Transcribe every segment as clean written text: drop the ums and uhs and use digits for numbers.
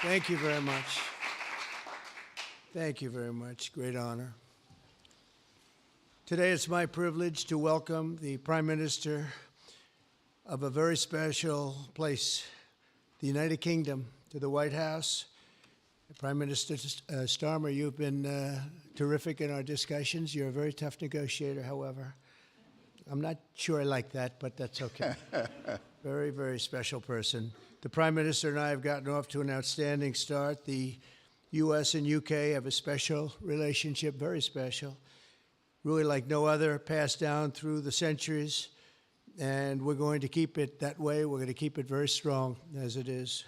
Thank you very much. Thank you very much. Great honor. Today it's my privilege to welcome the Prime Minister of a very special place, the United Kingdom, to the White House. Prime Minister Starmer, you've been terrific in our discussions. You're a very tough negotiator, however. I'm not sure I like that, but that's okay. Very, very special person. The Prime Minister and I have gotten off to an outstanding start. The U.S. and U.K. have a special relationship, very special, really like no other, passed down through the centuries, and we're going to keep it that way. We're going to keep it very strong as it is.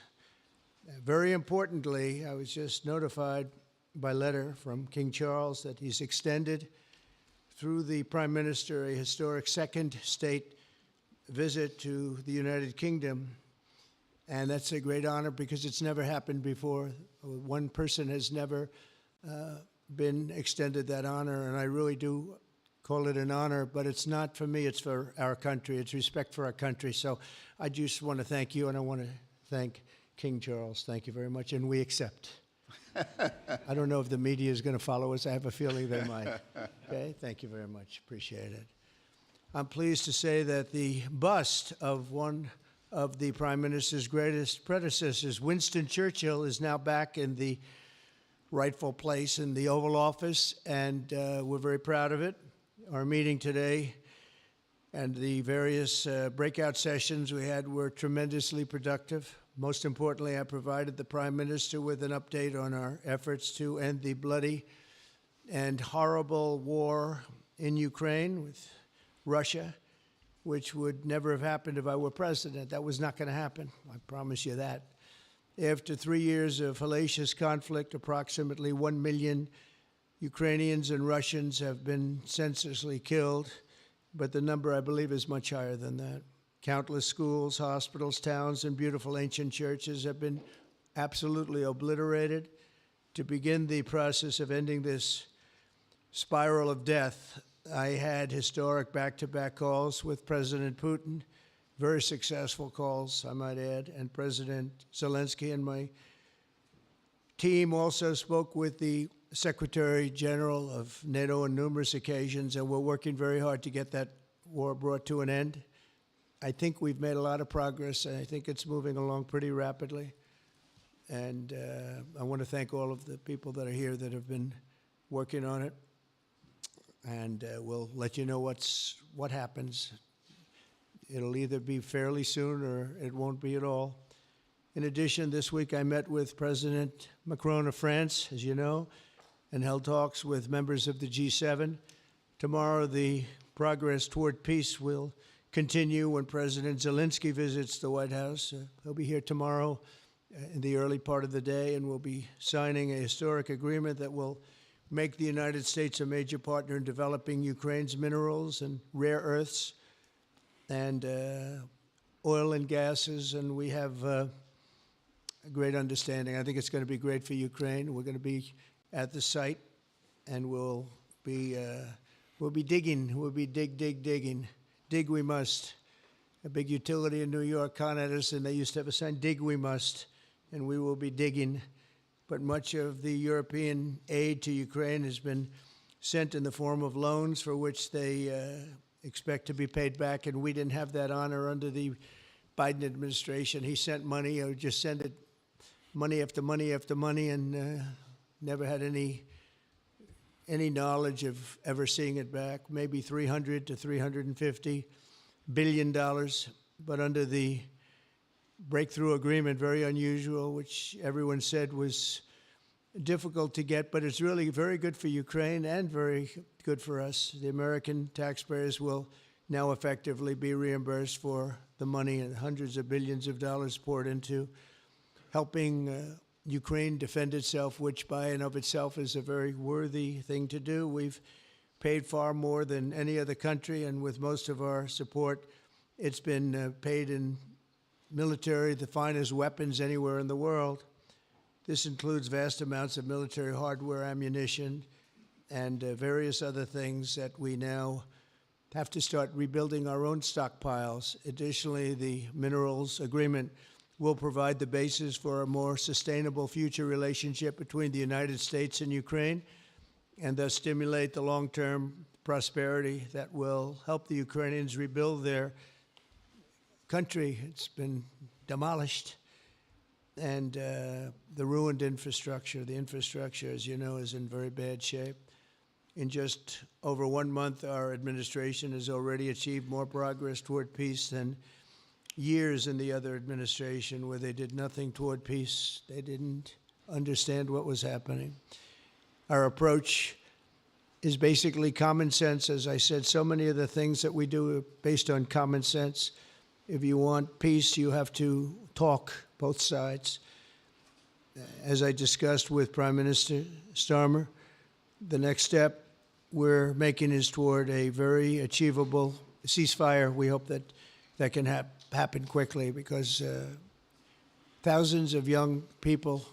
Very importantly, I was just notified by letter from King Charles that he's extended through the Prime Minister a historic second state visit to the United Kingdom. And that's a great honor because it's never happened before. One person has never been extended that honor, and I really do call it an honor, but it's not for me, it's for our country. It's respect for our country. So I just want to thank you, and I want to thank King Charles. Thank you very much, and we accept. I don't know if the media is going to follow us. I have a feeling they might. Okay, thank you very much. Appreciate it. I'm pleased to say that the bust of one of the Prime Minister's greatest predecessors, Winston Churchill, is now back in the rightful place in the Oval Office, and we're very proud of it. Our meeting today and the various breakout sessions we had were tremendously productive. Most importantly, I provided the Prime Minister with an update on our efforts to end the bloody and horrible war in Ukraine with Russia, which would never have happened if I were president. That was not going to happen. I promise you that. After 3 years of hellacious conflict, approximately 1 million Ukrainians and Russians have been senselessly killed, but the number, I believe, is much higher than that. Countless schools, hospitals, towns, and beautiful ancient churches have been absolutely obliterated. To begin the process of ending this spiral of death, I had historic back-to-back calls with President Putin, very successful calls, I might add, and President Zelensky, and my team also spoke with the Secretary General of NATO on numerous occasions, and we're working very hard to get that war brought to an end. I think we've made a lot of progress, and I think it's moving along pretty rapidly. And I want to thank all of the people that are here that have been working on it. And we'll let you know what happens. It'll either be fairly soon or it won't be at all. In addition, this week I met with President Macron of France, as you know, and held talks with members of the G7. Tomorrow, the progress toward peace will continue when President Zelensky visits the White House. He'll be here tomorrow in the early part of the day, and we'll be signing a historic agreement that will make the United States a major partner in developing Ukraine's minerals and rare earths and oil and gases, and we have a great understanding. I think it's going to be great for Ukraine. We're going to be at the site, and we'll be digging. We'll be digging. Dig we must. A big utility in New York, Con Edison, they used to have a sign, dig we must, and we will be digging. But much of the European aid to Ukraine has been sent in the form of loans for which they expect to be paid back, and we didn't have that honor under the Biden administration. He sent money, or just sent it, money after money after money, and never had any knowledge of ever seeing it back, maybe $300 to $350 billion, but under the breakthrough agreement, very unusual, which everyone said was difficult to get, but it's really very good for Ukraine and very good for us. The American taxpayers will now effectively be reimbursed for the money and hundreds of billions of dollars poured into helping Ukraine defend itself, which by and of itself is a very worthy thing to do. We've paid far more than any other country, and with most of our support, it's been paid in military, the finest weapons anywhere in the world. This includes vast amounts of military hardware, ammunition, and various other things that we now have to start rebuilding our own stockpiles. Additionally, the minerals agreement will provide the basis for a more sustainable future relationship between the United States and Ukraine, and thus stimulate the long-term prosperity that will help the Ukrainians rebuild their country. It's been demolished, and the ruined infrastructure. The infrastructure, as you know, is in very bad shape. In just over 1 month, our administration has already achieved more progress toward peace than years in the other administration where they did nothing toward peace. They didn't understand what was happening. Our approach is basically common sense. As I said, so many of the things that we do are based on common sense. If you want peace, you have to talk, both sides. As I discussed with Prime Minister Starmer, the next step we're making is toward a very achievable ceasefire. We hope that that can happen quickly, because thousands of young people,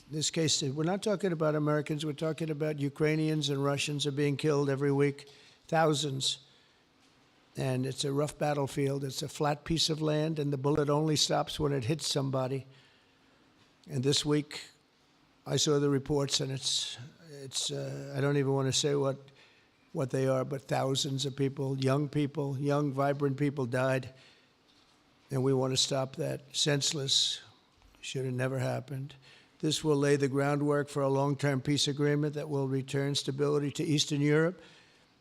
in this case, we're not talking about Americans, we're talking about Ukrainians and Russians are being killed every week, thousands. And it's a rough battlefield. It's a flat piece of land, and the bullet only stops when it hits somebody. And this week, I saw the reports, and it's I don't even want to say what they are, but thousands of people, young, vibrant people died. And we want to stop that. Senseless. Should have never happened. This will lay the groundwork for a long-term peace agreement that will return stability to Eastern Europe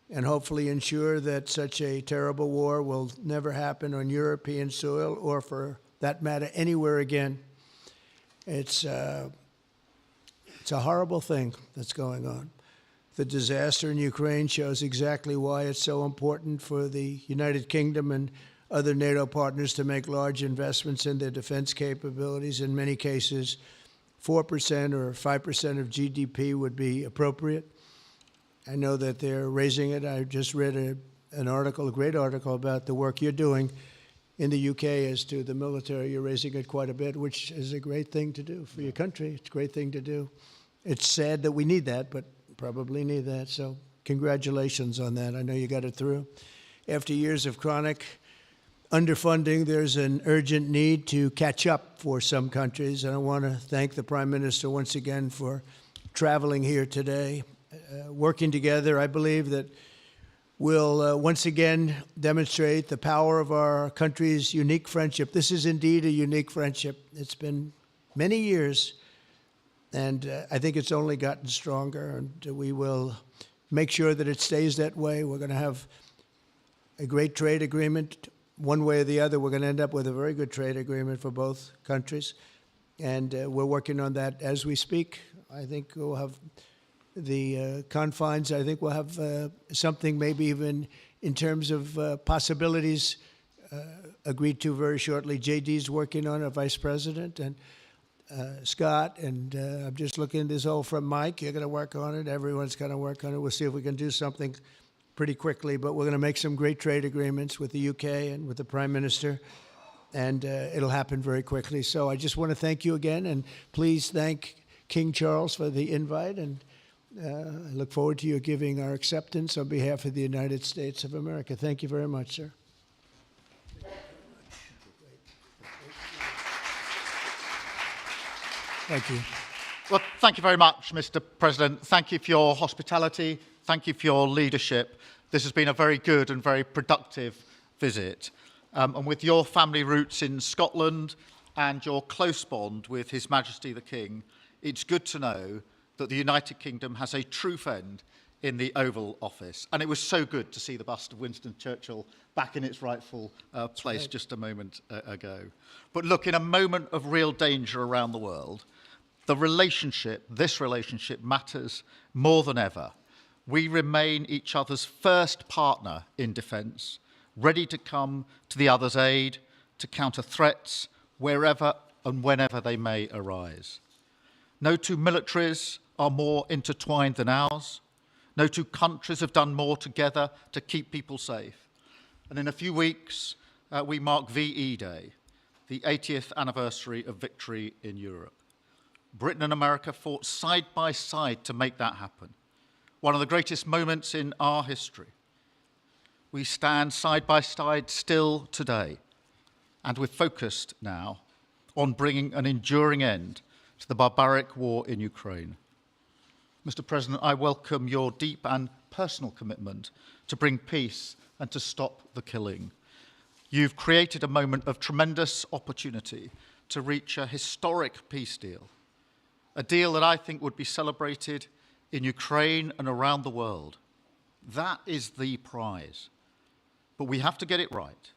and hopefully ensure that such a terrible war will never happen on European soil, or for that matter, anywhere again. It's a horrible thing that's going on. The disaster in Ukraine shows exactly why it's so important for the United Kingdom and other NATO partners to make large investments in their defense capabilities. In many cases, 4% or 5% of GDP would be appropriate. I know that they're raising it. I just read an article, a great article, about the work you're doing in the UK as to the military. You're raising it quite a bit, which is a great thing to do for your country. It's a great thing to do. It's sad that we need that, but probably need that. So congratulations on that. I know you got it through. After years of chronic underfunding, there's an urgent need to catch up for some countries. And I want to thank the Prime Minister once again for traveling here today. Working together, I believe that we'll once again demonstrate the power of our country's unique friendship. This is indeed a unique friendship. It's been many years, and I think it's only gotten stronger, and we will make sure that it stays that way. We're going to have a great trade agreement. One way or the other, we're going to end up with a very good trade agreement for both countries, and we're working on that as we speak. I think we'll have the confines. I think we'll have something maybe even in terms of possibilities agreed to very shortly. JD's working on it, Vice President, and Scott, and I'm just looking at this all from Mike. You're going to work on it. Everyone's going to work on it. We'll see if we can do something pretty quickly, but we're going to make some great trade agreements with the UK and with the Prime Minister, and it'll happen very quickly. So I just want to thank you again, and please thank King Charles for the invite, and I look forward to you giving our acceptance on behalf of the United States of America. Thank you very much, sir. Thank you. Well, thank you very much, Mr. President. Thank you for your hospitality. Thank you for your leadership. This has been a very good and very productive visit. And with your family roots in Scotland and your close bond with His Majesty the King, it's good to know that the United Kingdom has a true friend in the Oval Office. And it was so good to see the bust of Winston Churchill back in its rightful place just a moment ago. But look, in a moment of real danger around the world, this relationship matters more than ever. We remain each other's first partner in defence, ready to come to the other's aid, to counter threats wherever and whenever they may arise. No two militaries are more intertwined than ours. No two countries have done more together to keep people safe. And in a few weeks, we mark VE Day, the 80th anniversary of victory in Europe. Britain and America fought side by side to make that happen. One of the greatest moments in our history. We stand side by side still today, and we're focused now on bringing an enduring end to the barbaric war in Ukraine. Mr. President, I welcome your deep and personal commitment to bring peace and to stop the killing. You've created a moment of tremendous opportunity to reach a historic peace deal, a deal that I think would be celebrated in Ukraine and around the world. That is the prize. But we have to get it right.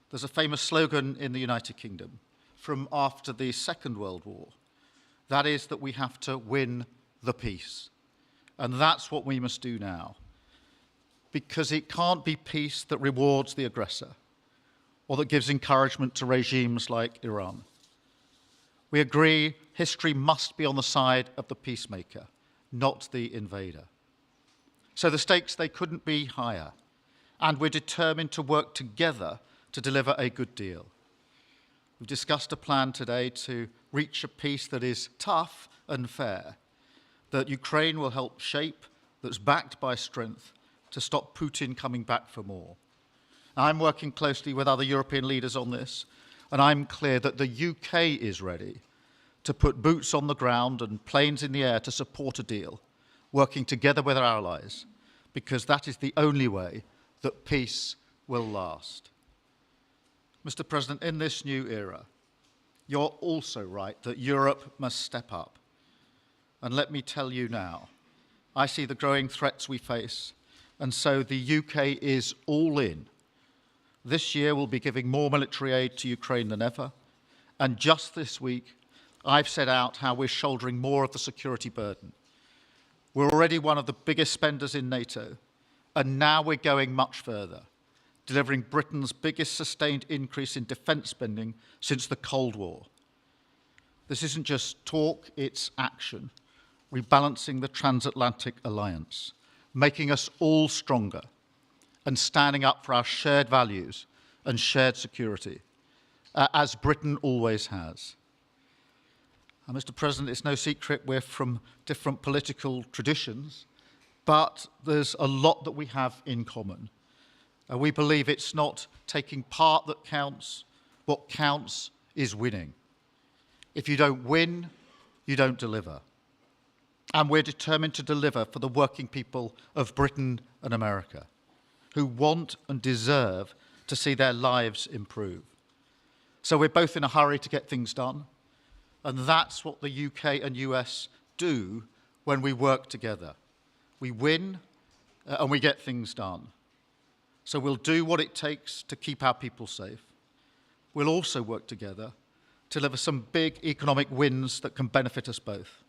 There's a famous slogan in the United Kingdom from after the Second World War. That is that we have to win the peace. And that's what we must do now. Because it can't be peace that rewards the aggressor or that gives encouragement to regimes like Iran. We agree history must be on the side of the peacemaker, not the invader. So the stakes, they couldn't be higher. And we're determined to work together to deliver a good deal. We've discussed a plan today to reach a peace that is tough and fair, that Ukraine will help shape, that's backed by strength, to stop Putin coming back for more. I'm working closely with other European leaders on this, and I'm clear that the UK is ready to put boots on the ground and planes in the air to support a deal, working together with our allies, because that is the only way that peace will last. Mr. President, in this new era, you're also right that Europe must step up. And let me tell you now, I see the growing threats we face, and so the UK is all in. This year we'll be giving more military aid to Ukraine than ever, and just this week I've set out how we're shouldering more of the security burden. We're already one of the biggest spenders in NATO, and now we're going much further, delivering Britain's biggest sustained increase in defence spending since the Cold War. This isn't just talk, it's action, rebalancing the transatlantic alliance, making us all stronger, and standing up for our shared values and shared security, as Britain always has. And Mr. President, it's no secret we're from different political traditions, but there's a lot that we have in common. We believe it's not taking part that counts. What counts is winning. If you don't win, you don't deliver. And we're determined to deliver for the working people of Britain and America, who want and deserve to see their lives improve. So we're both in a hurry to get things done, and that's what the UK and US do when we work together. We win and we get things done. So we'll do what it takes to keep our people safe. We'll also work together to deliver some big economic wins that can benefit us both.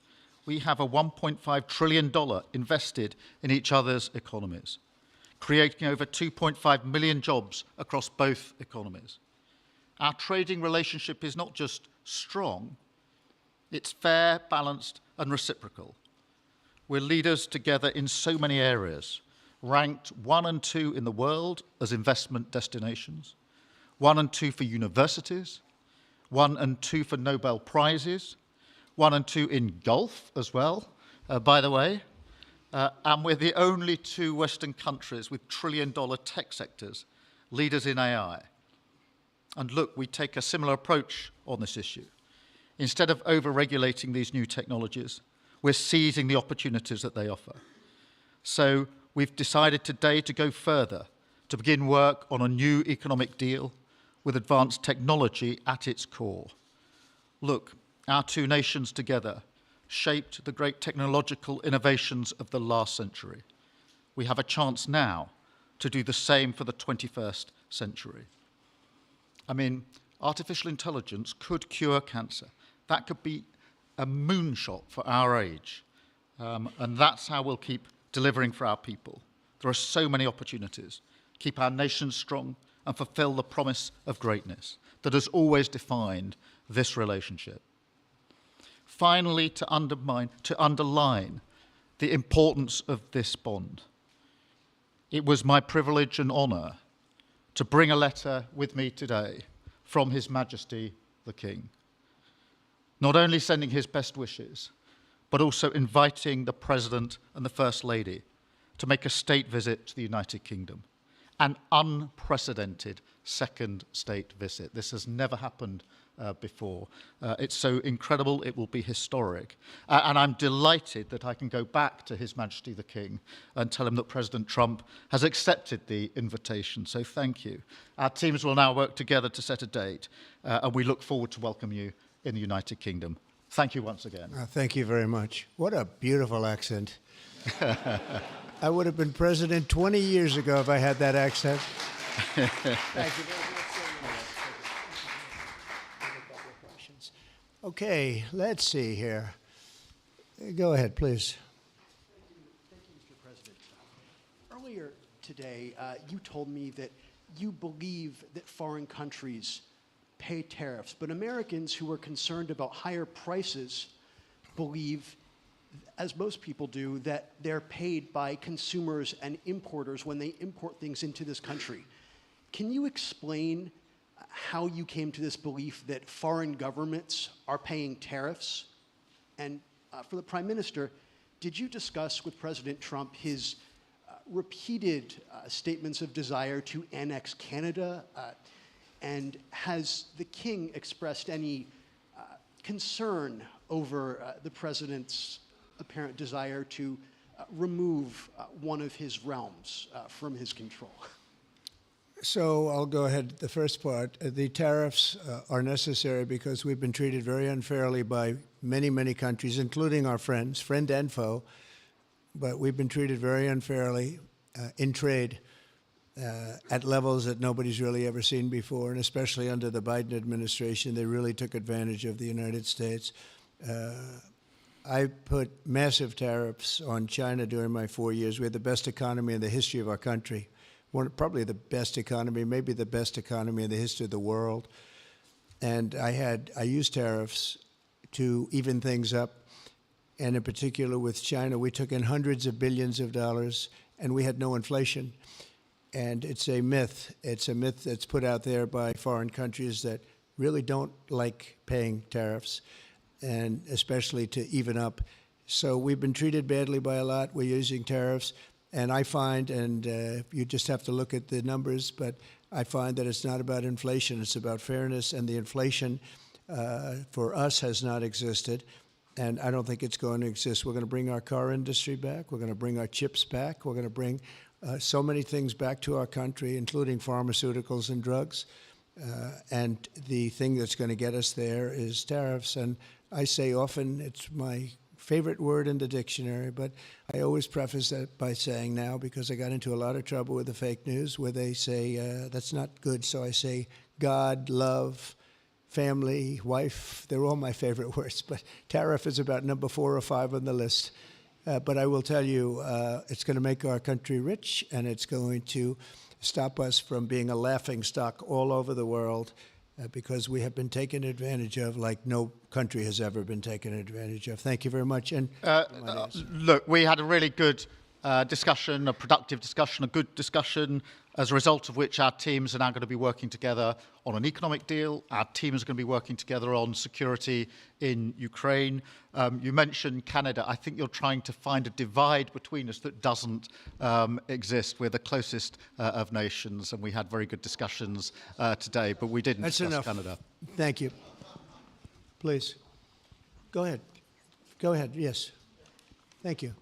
We have a $1.5 trillion invested in each other's economies, creating over 2.5 million jobs across both economies. Our trading relationship is not just strong, it's fair, balanced, and reciprocal. We're leaders together in so many areas, ranked 1 and 2 in the world as investment destinations, 1 and 2 for universities, 1 and 2 for Nobel Prizes, 1 and 2 in golf as well, by the way. And we're the only 2 Western countries with trillion-dollar tech sectors, leaders in AI. And look, we take a similar approach on this issue. Instead of over-regulating these new technologies, we're seizing the opportunities that they offer. So we've decided today to go further, to begin work on a new economic deal with advanced technology at its core. Look, our 2 nations together shaped the great technological innovations of the last century. We have a chance now to do the same for the 21st century. I mean, artificial intelligence could cure cancer. That could be a moonshot for our age. And that's how we'll keep delivering for our people. There are so many opportunities. Keep our nation strong and fulfill the promise of greatness that has always defined this relationship. Finally, to underline the importance of this bond. It was my privilege and honour to bring a letter with me today from His Majesty the King, not only sending his best wishes, but also inviting the President and the First Lady to make a state visit to the United Kingdom an unprecedented second state visit. This has never happened before. It's so incredible, it will be historic. And I'm delighted that I can go back to His Majesty the King and tell him that President Trump has accepted the invitation. So thank you. Our teams will now work together to set a date, and we look forward to welcome you in the United Kingdom. Thank you once again. Thank you very much. What a beautiful accent. I would have been president 20 years ago if I had that accent. Thank you very much. Okay, let's see here. Go ahead, please. Thank you, Mr. President. Earlier today, you told me that you believe that foreign countries pay tariffs, but Americans who are concerned about higher prices believe, as most people do, that they're paid by consumers and importers when they import things into this country. Can you explain how you came to this belief that foreign governments are paying tariffs? And for the Prime Minister, did you discuss with President Trump his repeated statements of desire to annex Canada? And has the King expressed any concern over the President's apparent desire to remove one of his realms from his control? So I'll go ahead. The first part, the tariffs are necessary because we've been treated very unfairly by many, many countries, including our friends, friend and foe. But we've been treated very unfairly in trade at levels that nobody's really ever seen before, and especially under the Biden administration, they really took advantage of the United States. I put massive tariffs on China during my 4 years. We had the best economy in the history of our country. Probably the best economy, maybe the best economy in the history of the world. And I used tariffs to even things up. And in particular with China, we took in hundreds of billions of dollars and we had no inflation. And it's a myth. It's a myth that's put out there by foreign countries that really don't like paying tariffs, and especially to even up. So we've been treated badly by a lot. We're using tariffs. And I find, and you just have to look at the numbers, but I find that it's not about inflation, it's about fairness, and the inflation for us has not existed, and I don't think it's going to exist. We're going to bring our car industry back, we're going to bring our chips back, we're going to bring so many things back to our country, including pharmaceuticals and drugs, and the thing that's going to get us there is tariffs. And I say often, it's my favorite word in the dictionary, but I always preface that by saying now, because I got into a lot of trouble with the fake news where they say that's not good, so I say God, love, family, wife, they're all my favorite words, but tariff is about number 4 or 5 on the list. But I will tell you, it's going to make our country rich, and it's going to stop us from being a laughing stock all over the world, because we have been taken advantage of like no country has ever been taken advantage of. Thank you very much. And look, we had a really good discussion, a productive discussion, a good discussion, as a result of which our teams are now going to be working together on an economic deal. Our teams are going to be working together on security in Ukraine. You mentioned Canada. I think you're trying to find a divide between us that doesn't exist. We're the closest of nations, and we had very good discussions today, but we didn't discuss Canada. Thank you. Please. Go ahead. Go ahead. Yes. Thank you.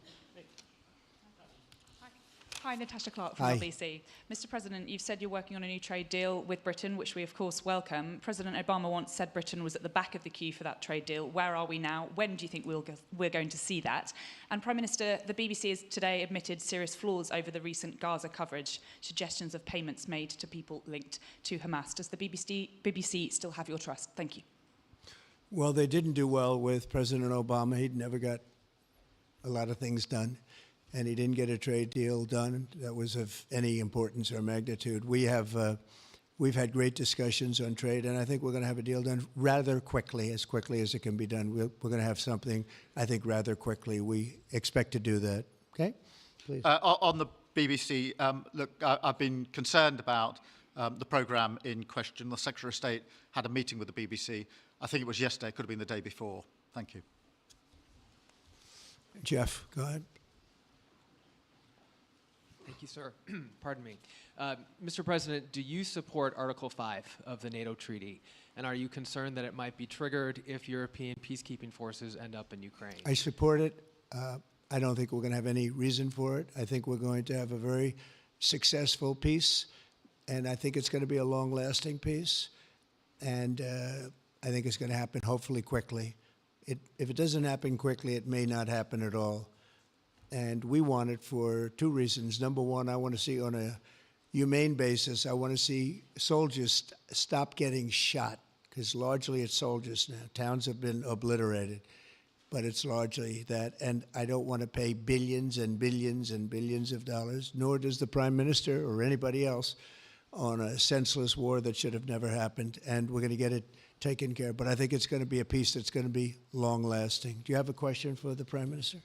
Hi, Natasha Clark from LBC. Mr. President, you've said you're working on a new trade deal with Britain, which we of course welcome. President Obama once said Britain was at the back of the queue for that trade deal. Where are we now? When do you think we're going to see that? And Prime Minister, the BBC has today admitted serious flaws over the recent Gaza coverage, suggestions of payments made to people linked to Hamas. Does the BBC still have your trust? Thank you. Well, they didn't do well with President Obama. He'd never got a lot of things done, and he didn't get a trade deal done that was of any importance or magnitude. We've had great discussions on trade, and I think we're going to have a deal done rather quickly as it can be done. We're going to have something, I think, rather quickly. We expect to do that. Okay? Please. On the BBC, look, I've been concerned about the programme in question. The Secretary of State had a meeting with the BBC. I think it was yesterday, it could have been the day before. Thank you. Jeff, go ahead. Thank you, sir. Pardon me. Mr. President, do you support Article 5 of the NATO treaty? And are you concerned that it might be triggered if European peacekeeping forces end up in Ukraine? I support it. I don't think we're going to have any reason for it. I think we're going to have a very successful peace, and I think it's going to be a long-lasting peace. And I think it's going to happen hopefully quickly. If it doesn't happen quickly, it may not happen at all. And we want it for two reasons. Number one, I want to see on a humane basis, I want to see soldiers stop getting shot, because largely it's soldiers now. Towns have been obliterated, but it's largely that. And I don't want to pay billions and billions and billions of dollars, nor does the Prime Minister or anybody else, on a senseless war that should have never happened. And we're going to get it taken care of. But I think it's going to be a peace that's going to be long-lasting. Do you have a question for the Prime Minister?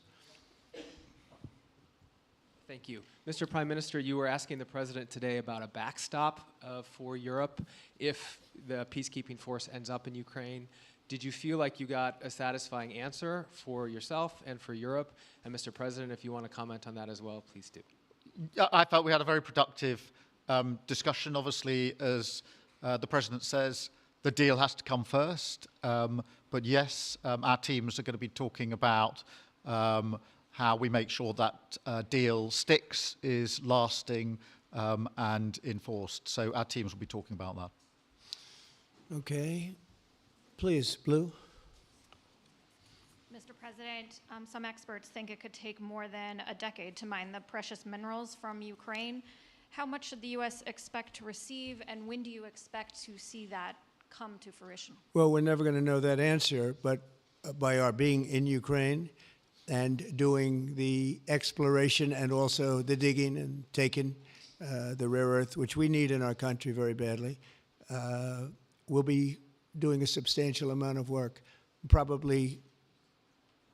Thank you. Mr. Prime Minister, you were asking the President today about a backstop for Europe if the peacekeeping force ends up in Ukraine. Did you feel like you got a satisfying answer for yourself and for Europe? And Mr. President, if you want to comment on that as well, please do. I felt we had a very productive discussion. Obviously, as the President says, the deal has to come first. But yes, our teams are going to be talking about how we make sure that deal sticks, is lasting and enforced. So our teams will be talking about that. Okay. Please, Blue. Mr. President, some experts think it could take more than a decade to mine the precious minerals from Ukraine. How much should the U.S. expect to receive, and when do you expect to see that come to fruition? Well, we're never going to know that answer, but by our being in Ukraine and doing the exploration and also the digging and taking the rare earth, which we need in our country very badly, we'll be doing a substantial amount of work, probably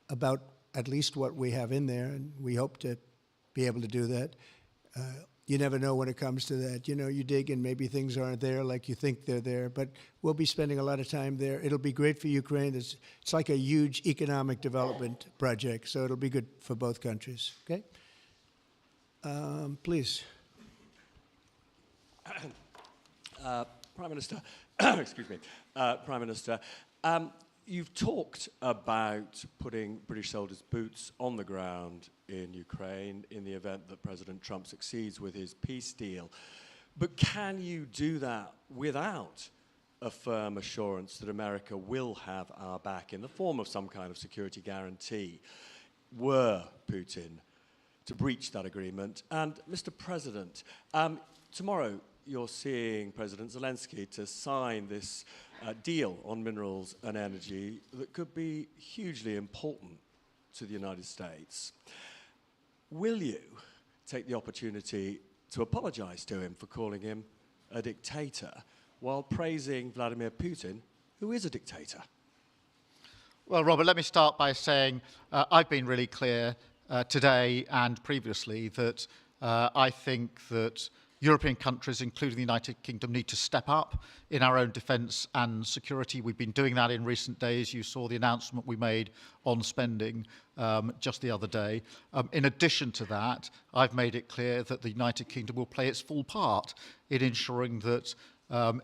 about at least what we have in there, and we hope to be able to do that. You never know when it comes to that. You know, you dig and maybe things aren't there like you think they're there, but we'll be spending a lot of time there. It'll be great for Ukraine. It's like a huge economic development project, so it'll be good for both countries, okay? Please. Prime Minister, excuse me, Prime Minister, you've talked about putting British soldiers' boots on the ground in Ukraine in the event that President Trump succeeds with his peace deal. But can you do that without a firm assurance that America will have our back in the form of some kind of security guarantee were Putin to breach that agreement? And Mr. President, tomorrow you're seeing President Zelensky to sign this deal on minerals and energy that could be hugely important to the United States. Will you take the opportunity to apologize to him for calling him a dictator while praising Vladimir Putin, who is a dictator? Well, Robert, let me start by saying I've been really clear today and previously that I think that European countries, including the United Kingdom, need to step up in our own defence and security. We've been doing that in recent days. You saw the announcement we made on spending just the other day. In addition to that, I've made it clear that the United Kingdom will play its full part in ensuring that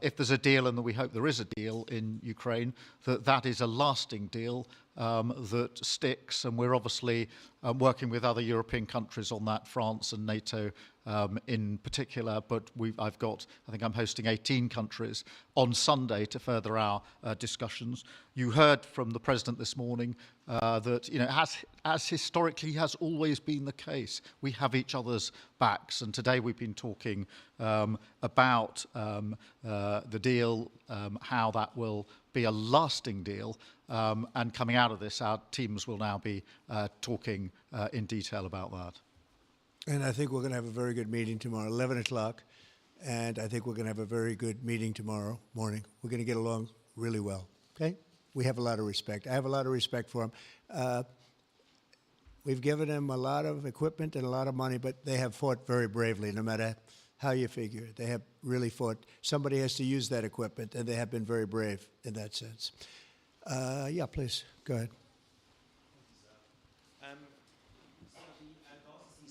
if there's a deal, and we hope there is a deal in Ukraine, that is a lasting deal that sticks. And we're obviously working with other European countries on that, France and NATO in particular. But I think I'm hosting 18 countries on Sunday to further our discussions. You heard from the President this morning that, you know, as historically has always been the case, we have each other's backs. And today we've been talking about the deal, how that will be a lasting deal. And coming out of this, our teams will now be talking in detail about that. And I think we're going to have a very good meeting tomorrow, 11 o'clock. And I think we're going to have a very good meeting tomorrow morning. We're going to get along really well, okay? We have a lot of respect. I have a lot of respect for them. We've given them a lot of equipment and a lot of money, but they have fought very bravely, no matter how you figure it. They have really fought. Somebody has to use that equipment, and they have been very brave in that sense. Yeah, please, go ahead.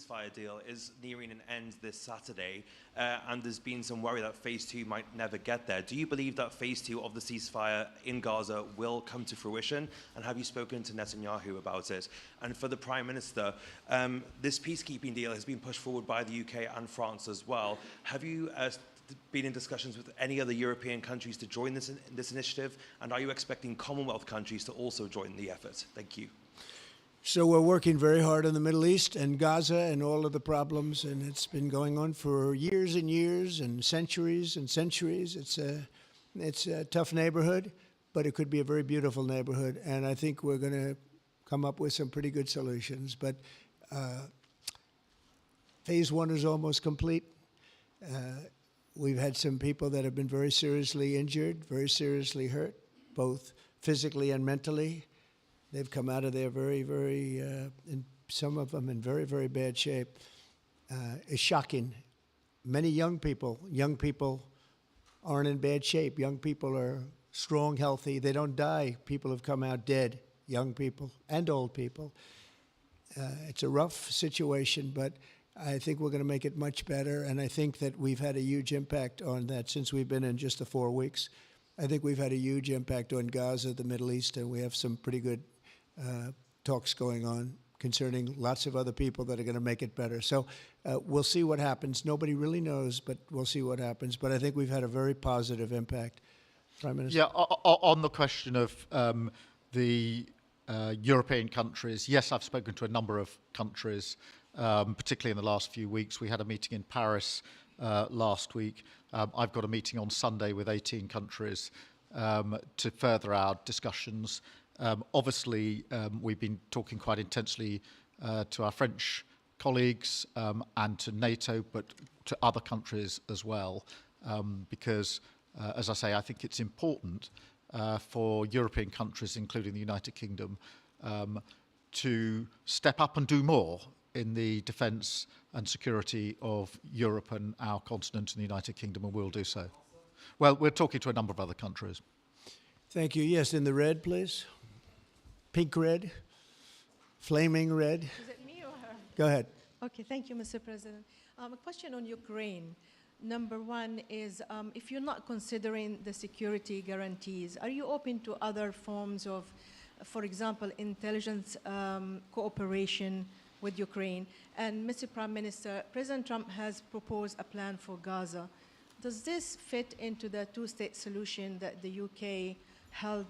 ceasefire deal is nearing an end this Saturday, and there's been some worry that phase 2 might never get there. Do you believe that phase 2 of the ceasefire in Gaza will come to fruition? And have you spoken to Netanyahu about it? And for the Prime Minister, this peacekeeping deal has been pushed forward by the UK and France as well. Have you been in discussions with any other European countries to join this initiative? And are you expecting Commonwealth countries to also join the effort? Thank you. So we're working very hard in the Middle East and Gaza and all of the problems, and it's been going on for years and years and centuries and centuries. It's a tough neighborhood, but it could be a very beautiful neighborhood, and I think we're going to come up with some pretty good solutions. But phase 1 is almost complete. We've had some people that have been very seriously injured, very seriously hurt, both physically and mentally. They've come out of there in some of them in very, very bad shape. It's shocking. Many young people aren't in bad shape. Young people are strong, healthy. They don't die. People have come out dead, young people and old people. It's a rough situation, but I think we're going to make it much better, and I think that we've had a huge impact on that since we've been in just the 4 weeks. I think we've had a huge impact on Gaza, the Middle East, and we have some pretty good talks going on concerning lots of other people that are going to make it better. So we'll see what happens. Nobody really knows, but we'll see what happens. But I think we've had a very positive impact. Prime Minister? Yeah, on the question of the European countries, yes, I've spoken to a number of countries, particularly in the last few weeks. We had a meeting in Paris last week. I've got a meeting on Sunday with 18 countries to further our discussions. Obviously, we've been talking quite intensely to our French colleagues and to NATO, but to other countries as well, because, as I say, I think it's important for European countries, including the United Kingdom, to step up and do more in the defence and security of Europe and our continent and the United Kingdom, and we'll do so. Well, we're talking to a number of other countries. Thank you. Yes, in the red, please. Pink red, flaming red. Is it me or her? Go ahead. Okay, thank you, Mr. President. A question on Ukraine. Number one is, if you're not considering the security guarantees, are you open to other forms of, for example, intelligence cooperation with Ukraine? And Mr. Prime Minister, President Trump has proposed a plan for Gaza. Does this fit into the two-state solution that the UK held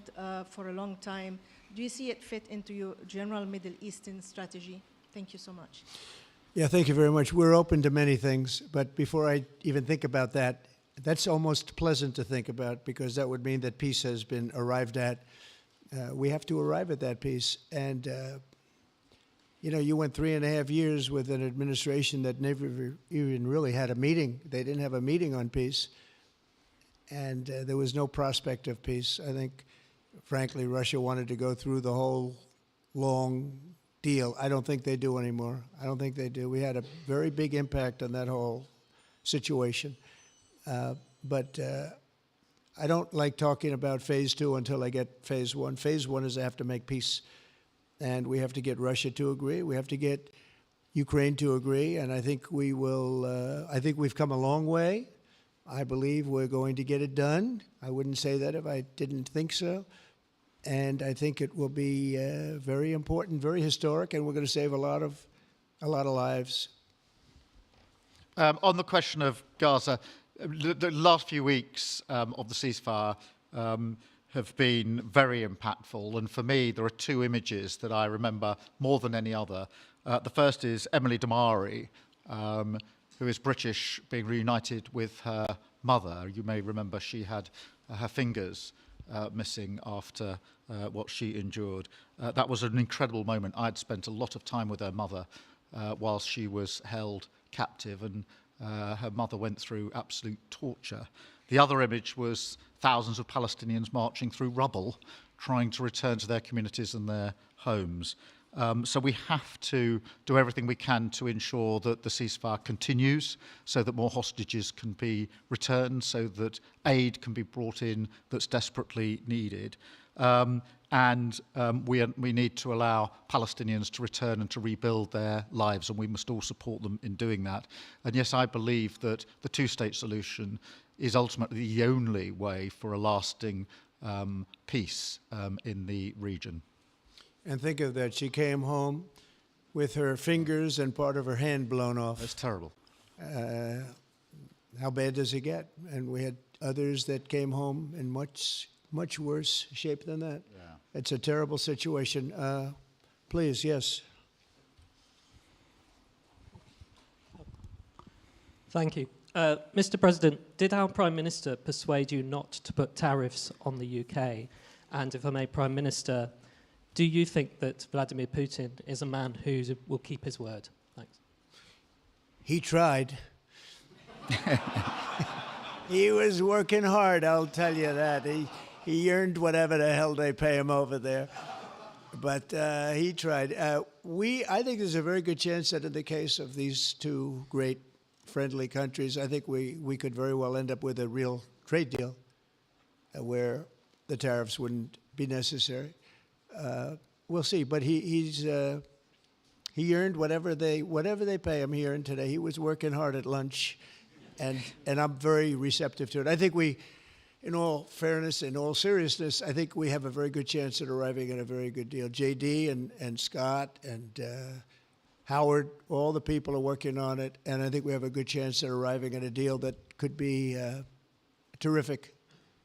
for a long time? Do you see it fit into your general Middle Eastern strategy? Thank you so much. Yeah, thank you very much. We're open to many things, but before I even think about that, that's almost pleasant to think about because that would mean that peace has been arrived at. We have to arrive at that peace. And, you know, you went 3.5 years with an administration that never even really had a meeting. They didn't have a meeting on peace. And there was no prospect of peace. I think, frankly, Russia wanted to go through the whole long deal. I don't think they do anymore. I don't think they do. We had a very big impact on that whole situation. But I don't like talking about phase 2 until I get phase 1. Phase 1 is I have to make peace. And we have to get Russia to agree. We have to get Ukraine to agree. And I think we will, I think we've come a long way. I believe we're going to get it done. I wouldn't say that if I didn't think so. And I think it will be very important, very historic, and we're going to save a lot of lives. On the question of Gaza, the last few weeks of the ceasefire have been very impactful. And for me, there are 2 images that I remember more than any other. The first is Emily Damari, who is British, being reunited with her mother. You may remember she had her fingers missing after what she endured. That was an incredible moment. I'd spent a lot of time with her mother whilst she was held captive, and her mother went through absolute torture. The other image was thousands of Palestinians marching through rubble, trying to return to their communities and their homes. So we have to do everything we can to ensure that the ceasefire continues, so that more hostages can be returned, so that aid can be brought in that's desperately needed. We need to allow Palestinians to return and to rebuild their lives, and we must all support them in doing that. And yes, I believe that the two-state solution is ultimately the only way for a lasting peace in the region. And think of that, she came home with her fingers and part of her hand blown off. That's terrible. How bad does it get? And we had others that came home in much worse shape than that. Yeah. It's a terrible situation. Please, yes. Thank you. Mr. President, did our Prime Minister persuade you not to put tariffs on the UK? And if I may, Prime Minister, do you think that Vladimir Putin is a man who will keep his word? Thanks. He tried. He was working hard, I'll tell you that. He earned whatever the hell they pay him over there. But he tried. I think there's a very good chance that in the case of these two great friendly countries, I think we could very well end up with a real trade deal where the tariffs wouldn't be necessary. We'll see. But he earned whatever they pay him. He earned today. He was working hard at lunch, and I'm very receptive to it. I think in all fairness, in all seriousness, I think we have a very good chance at arriving at a very good deal. JD and Scott and Howard, all the people are working on it, and I think we have a good chance at arriving at a deal that could be terrific,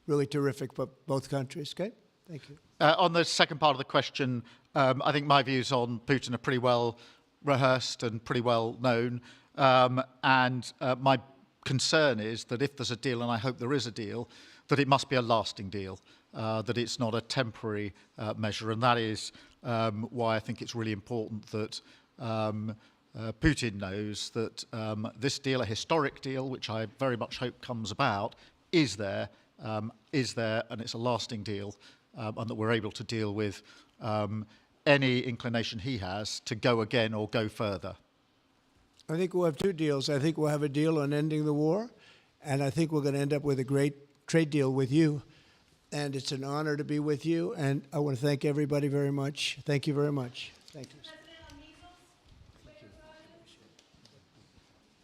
really terrific for both countries. Okay? Thank you. On the second part of the question, I think my views on Putin are pretty well rehearsed and pretty well known. My concern is that if there's a deal, and I hope there is a deal, that it must be a lasting deal, that it's not a temporary measure. And that is why I think it's really important that Putin knows that this deal, a historic deal, which I very much hope comes about, is there, and it's a lasting deal, and that we're able to deal with any inclination he has to go again or go further. I think we'll have two deals. I think we'll have a deal on ending the war, and I think we're going to end up with a great trade deal with you. And it's an honor to be with you, and I want to thank everybody very much. Thank you very much. Thank you.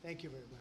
Thank you very much.